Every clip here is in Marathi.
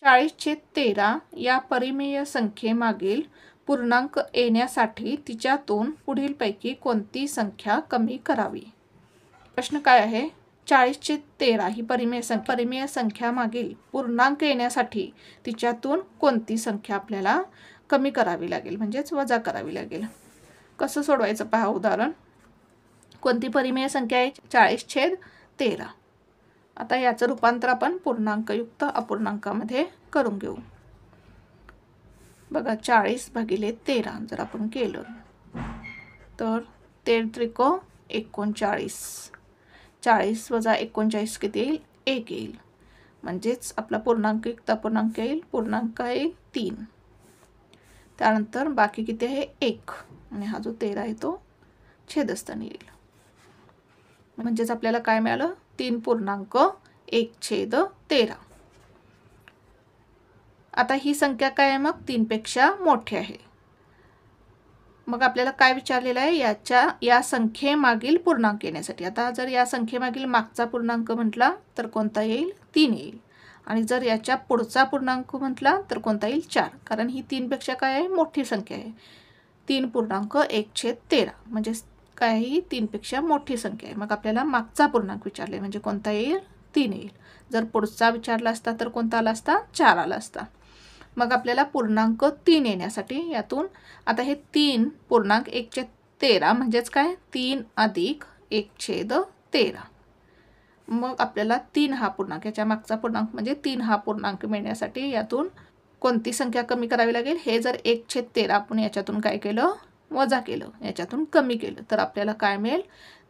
40/13 या परिमेय संख्येमागील पूर्णांक येण्यासाठी तिच्यातून पुढीलपैकी कोणती संख्या कमी करावी? प्रश्न काय आहे? 40/13 ही परिमेय संख्या मागील पूर्णांक येण्यासाठी तिच्यातून कोणती संख्या आपल्याला कमी करावी लागेल, म्हणजेच वजा करावी लागेल. कसं सोडवायचं पहा उदाहरण. कोणती परिमेय संख्या आहे? 40/13. आता याचं रूपांतर आपण पूर्णांकयुक्त अपूर्णांकामध्ये करून घेऊ. बघा 40/13 जर आपण केलं तर 13 39. 40 वजा 39 किती येईल? 1 येईल. म्हणजेच आपला पूर्णांकयुक्त अपूर्णांक येईल, पूर्णांक येईल 3. त्यानंतर बाकी किती आहे? 1. आणि हा जो 13 आहे तो छेदस्थानी येईल. म्हणजेच आपल्याला काय मिळालं? 3.1/13. आता ही संख्या काय आहे? मग 3 पेक्षा मोठी आहे. मग आपल्याला काय विचारलेलं आहे? या संख्येमागील पूर्णांक येण्यासाठी. आता जर या संख्येमागील मागचा पूर्णांक म्हटला तर कोणता येईल? 3 येईल. आणि जर याच्या पुढचा पूर्णांक म्हटला तर कोणता येईल? 4. कारण ही 3 पेक्षा काय आहे? मोठी संख्या आहे. 3.1/13 म्हणजे काय? ही 3 पेक्षा मोठी संख्या आहे. मग आपल्याला मागचा पूर्णांक विचारले म्हणजे कोणता येईल? 3 येईल. जर पुढचा विचारला असता तर कोणता आला असता? 4 आला असता. मग आपल्याला पूर्णांक 3 येण्यासाठी यातून आता हे 3.1/13 म्हणजेच काय? 3 अधिक 1/13. मग आपल्याला 3 हा पूर्णांक, याच्या मागचा पूर्णांक म्हणजे 3 हा पूर्णांक मिळण्यासाठी यातून कोणती संख्या कमी करावी लागेल? हे जर 1/13 आपण याच्यातून काय केलं? वजा केलं, याच्यातून कमी केलं तर आपल्याला काय मिळेल?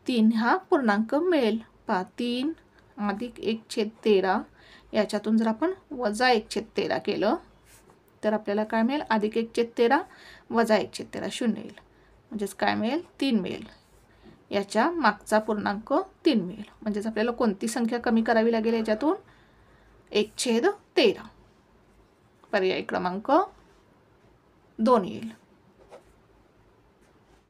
3 हा पूर्णांक मिळेल. पहा 3 अधिक 1/13 याच्यातून जर आपण वजा 1/13 केलं तर आपल्याला काय मिळेल? अधिक 1/13 वजा 1/13 0 येईल. म्हणजेच काय मिळेल? 3 मिळेल. याच्या मागचा पूर्णांक 3 मिळेल. म्हणजेच आपल्याला कोणती संख्या कमी करावी लागेल याच्यातून? 1/13. पर्याय क्रमांक 2 येईल.